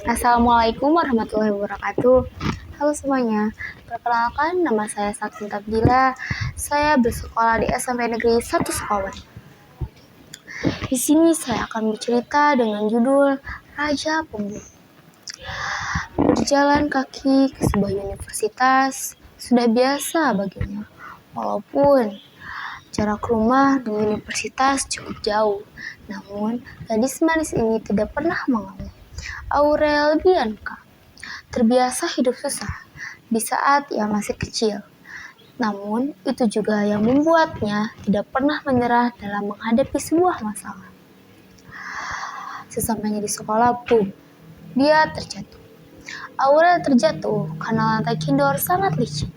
Assalamualaikum warahmatullahi wabarakatuh. Halo semuanya, perkenalkan nama saya Saksin Tabdila. Saya bersekolah di SMP Negeri 1 Sekawan. Di sini saya akan bercerita dengan judul Raja Pemburu. Berjalan kaki ke sebuah universitas sudah biasa baginya, walaupun jarak rumah dengan universitas cukup jauh. Namun, gadis manis ini tidak pernah mengeluh. Aurel Bianca terbiasa hidup susah di saat ia masih kecil. Namun, itu juga yang membuatnya tidak pernah menyerah dalam menghadapi sebuah masalah. Sesampainya di sekolah, dia terjatuh. Aurel terjatuh karena lantai kindor sangat licin.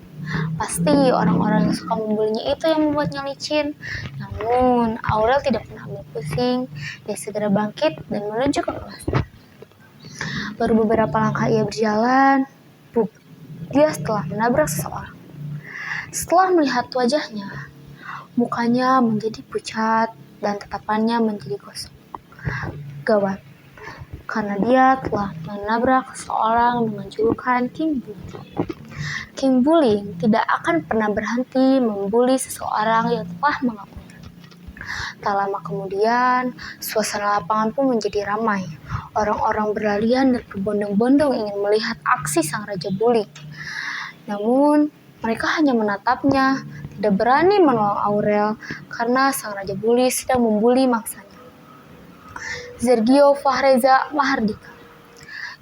Pasti orang-orang yang suka membulinya itu yang membuatnya licin. Namun, Aurel tidak pernah ambil pusing. Dia segera bangkit dan menuju ke kelas. Baru beberapa langkah ia berjalan, dia setelah menabrak seseorang. Setelah melihat wajahnya, mukanya menjadi pucat dan tatapannya menjadi gosong. Gawat, karena dia telah menabrak seseorang dengan julukan King Bully. King Bully tidak akan pernah berhenti membuli seseorang yang telah mengakuinya. Tak lama kemudian, suasana lapangan pun menjadi ramai. Orang-orang berlarian dan berbondong-bondong ingin melihat aksi sang Raja Bully. Namun, mereka hanya menatapnya, tidak berani menolong Aurel karena sang Raja Bully sedang membuli mangsanya. Sergio Fahreza Mahardika.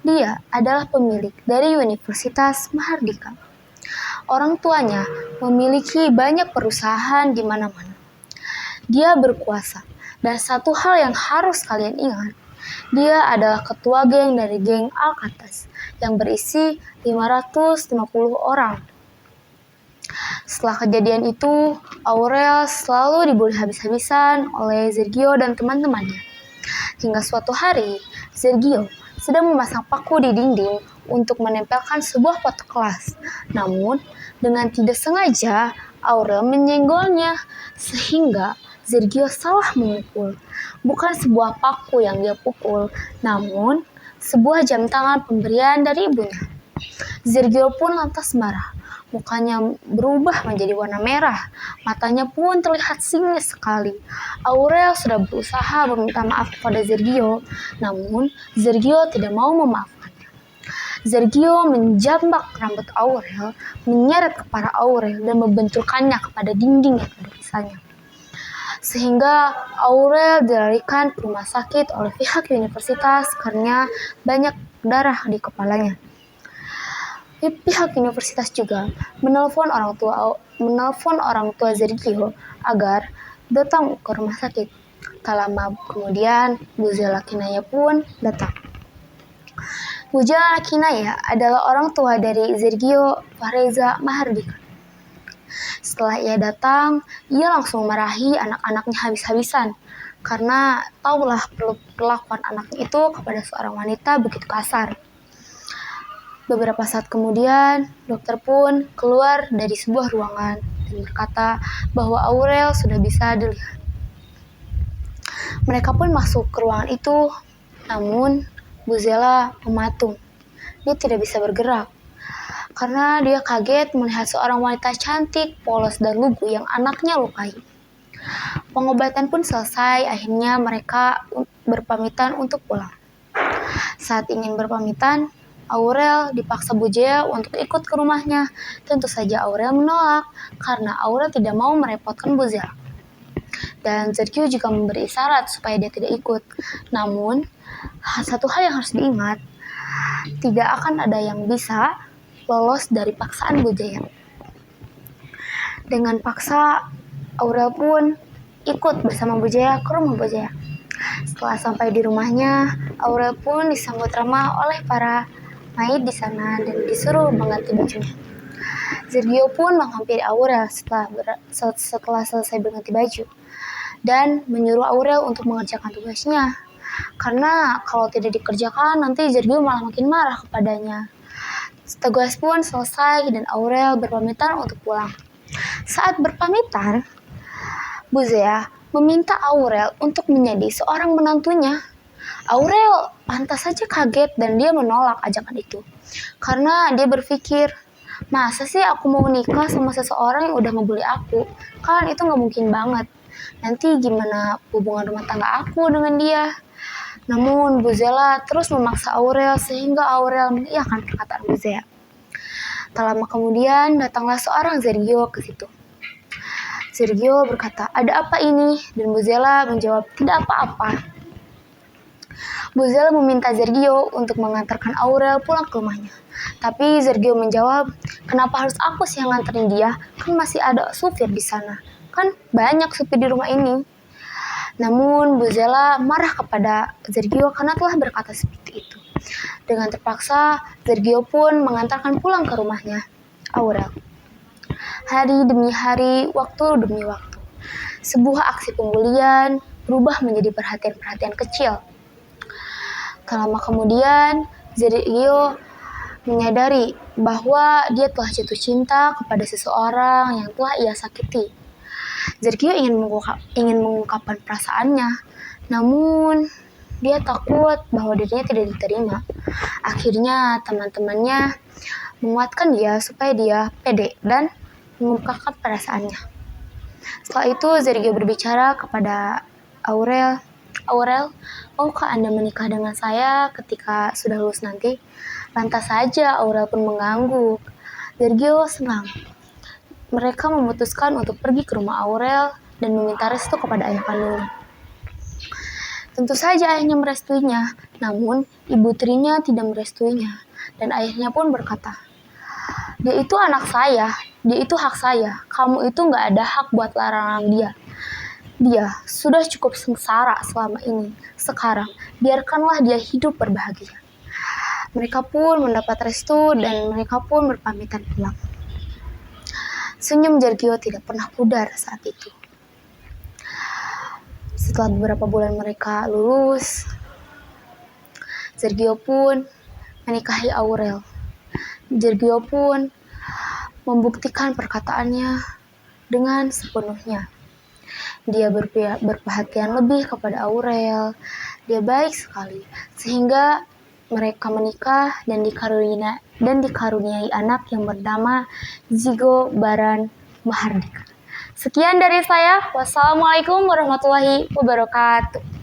Dia adalah pemilik dari Universitas Mahardika. Orang tuanya memiliki banyak perusahaan di mana-mana. Dia berkuasa, dan satu hal yang harus kalian ingat, dia adalah ketua geng dari geng Alcatraz yang berisi 550 orang. Setelah kejadian itu, Aurel selalu dibully habis-habisan oleh Sergio dan teman-temannya. Hingga suatu hari, Sergio sedang memasang paku di dinding untuk menempelkan sebuah foto kelas. Namun, dengan tidak sengaja, Aurel menyenggolnya sehingga Sergio salah memukul. Bukan sebuah paku yang dia pukul, namun sebuah jam tangan pemberian dari ibunya. Sergio pun lantas marah. Mukanya berubah menjadi warna merah. Matanya pun terlihat sinis sekali. Aurel sudah berusaha meminta maaf kepada Sergio, namun Sergio tidak mau memaafkannya. Sergio menjambak rambut Aurel, menyeret kepala Aurel dan membenturkannya kepada dinding yang ada di sana. Sehingga Aurel dilarikan ke rumah sakit oleh pihak universitas karena banyak darah di kepalanya. Pihak universitas juga menelpon orang tua Sergio agar datang ke rumah sakit. Tak lama kemudian, Bu Zela Kinaya pun datang. Bu Zela Kinaya adalah orang tua dari Sergio Fahreza Mahardika. Setelah ia datang, ia langsung marahi anak-anaknya habis-habisan karena tahulah perlakuan anaknya itu kepada seorang wanita begitu kasar. Beberapa saat kemudian, dokter pun keluar dari sebuah ruangan dan berkata bahwa Aurel sudah bisa dilihat. Mereka pun masuk ke ruangan itu, namun Bu Zela mematung. Dia tidak bisa bergerak karena dia kaget melihat seorang wanita cantik, polos, dan lugu yang anaknya lukai. Pengobatan pun selesai, akhirnya mereka berpamitan untuk pulang. Saat ingin berpamitan, Aurel dipaksa Bu Zela untuk ikut ke rumahnya. Tentu saja Aurel menolak karena Aurel tidak mau merepotkan Bu Zela. Dan Sergio juga memberi isyarat supaya dia tidak ikut. Namun, satu hal yang harus diingat, tidak akan ada yang bisa lolos dari paksaan Bu Zela. Dengan paksa, Aurel pun ikut bersama Bu Zela ke rumah Bu Zela. Setelah sampai di rumahnya, Aurel pun disambut ramah oleh para maid di sana dan disuruh mengganti bajunya. Sergio pun menghampiri Aurel setelah selesai berganti baju dan menyuruh Aurel untuk mengerjakan tugasnya. Karena kalau tidak dikerjakan nanti Sergio malah makin marah kepadanya. Tugas pun selesai dan Aurel berpamitan untuk pulang. Saat berpamitan, Bu Zela meminta Aurel untuk menjadi seorang menantunya. Aurel pantas saja kaget dan dia menolak ajakan itu. Karena dia berpikir, masa sih aku mau nikah sama seseorang yang udah ngebully aku? Kan itu gak mungkin banget. Nanti gimana hubungan rumah tangga aku dengan dia? Namun Bu Zela terus memaksa Aurel sehingga Aurel mengiyakan perkataan Bu Zela. Tak lama kemudian datanglah seorang Sergio ke situ. Sergio berkata, "Ada apa ini?" Dan Bu Zela menjawab, "Tidak apa-apa." Bu Zela meminta Sergio untuk mengantarkan Aurel pulang ke rumahnya. Tapi Sergio menjawab, "Kenapa harus aku sih yang nganterin dia? Kan masih ada supir di sana. Kan banyak supir di rumah ini." Namun Bu Zela marah kepada Sergio karena telah berkata seperti itu. Dengan terpaksa, Sergio pun mengantarkan pulang ke rumahnya Aurel. Hari demi hari, waktu demi waktu. Sebuah aksi pembulian berubah menjadi perhatian-perhatian kecil. Tak lama kemudian, Sergio menyadari bahwa dia telah jatuh cinta kepada seseorang yang telah ia sakiti. Sergio ingin mengungkapkan perasaannya, namun dia takut bahwa dirinya tidak diterima. Akhirnya teman-temannya menguatkan dia supaya dia pede dan mengungkapkan perasaannya. Setelah itu Sergio berbicara kepada Aurel, maukah Anda menikah dengan saya ketika sudah lulus nanti? Lantas saja Aurel pun mengangguk. Sergio senang. Mereka memutuskan untuk pergi ke rumah Aurel dan meminta restu kepada ayah kandungnya. Tentu saja ayahnya merestuinya, namun ibu tirinya tidak merestuinya. Dan ayahnya pun berkata, "Dia itu anak saya, dia itu hak saya. Kamu itu gak ada hak buat larang dia. Dia sudah cukup sengsara selama ini. Sekarang, biarkanlah dia hidup berbahagia." Mereka pun mendapat restu dan mereka pun berpamitan pulang. Senyum Sergio tidak pernah pudar saat itu. Setelah beberapa bulan mereka lulus, Sergio pun menikahi Aurel. Sergio pun membuktikan perkataannya dengan sepenuhnya. Dia berperhatian lebih kepada Aurel. Dia baik sekali sehingga mereka menikah dan dikaruniai anak yang bernama Zigo Baran Mahardika. Sekian dari saya. Wassalamualaikum warahmatullahi wabarakatuh.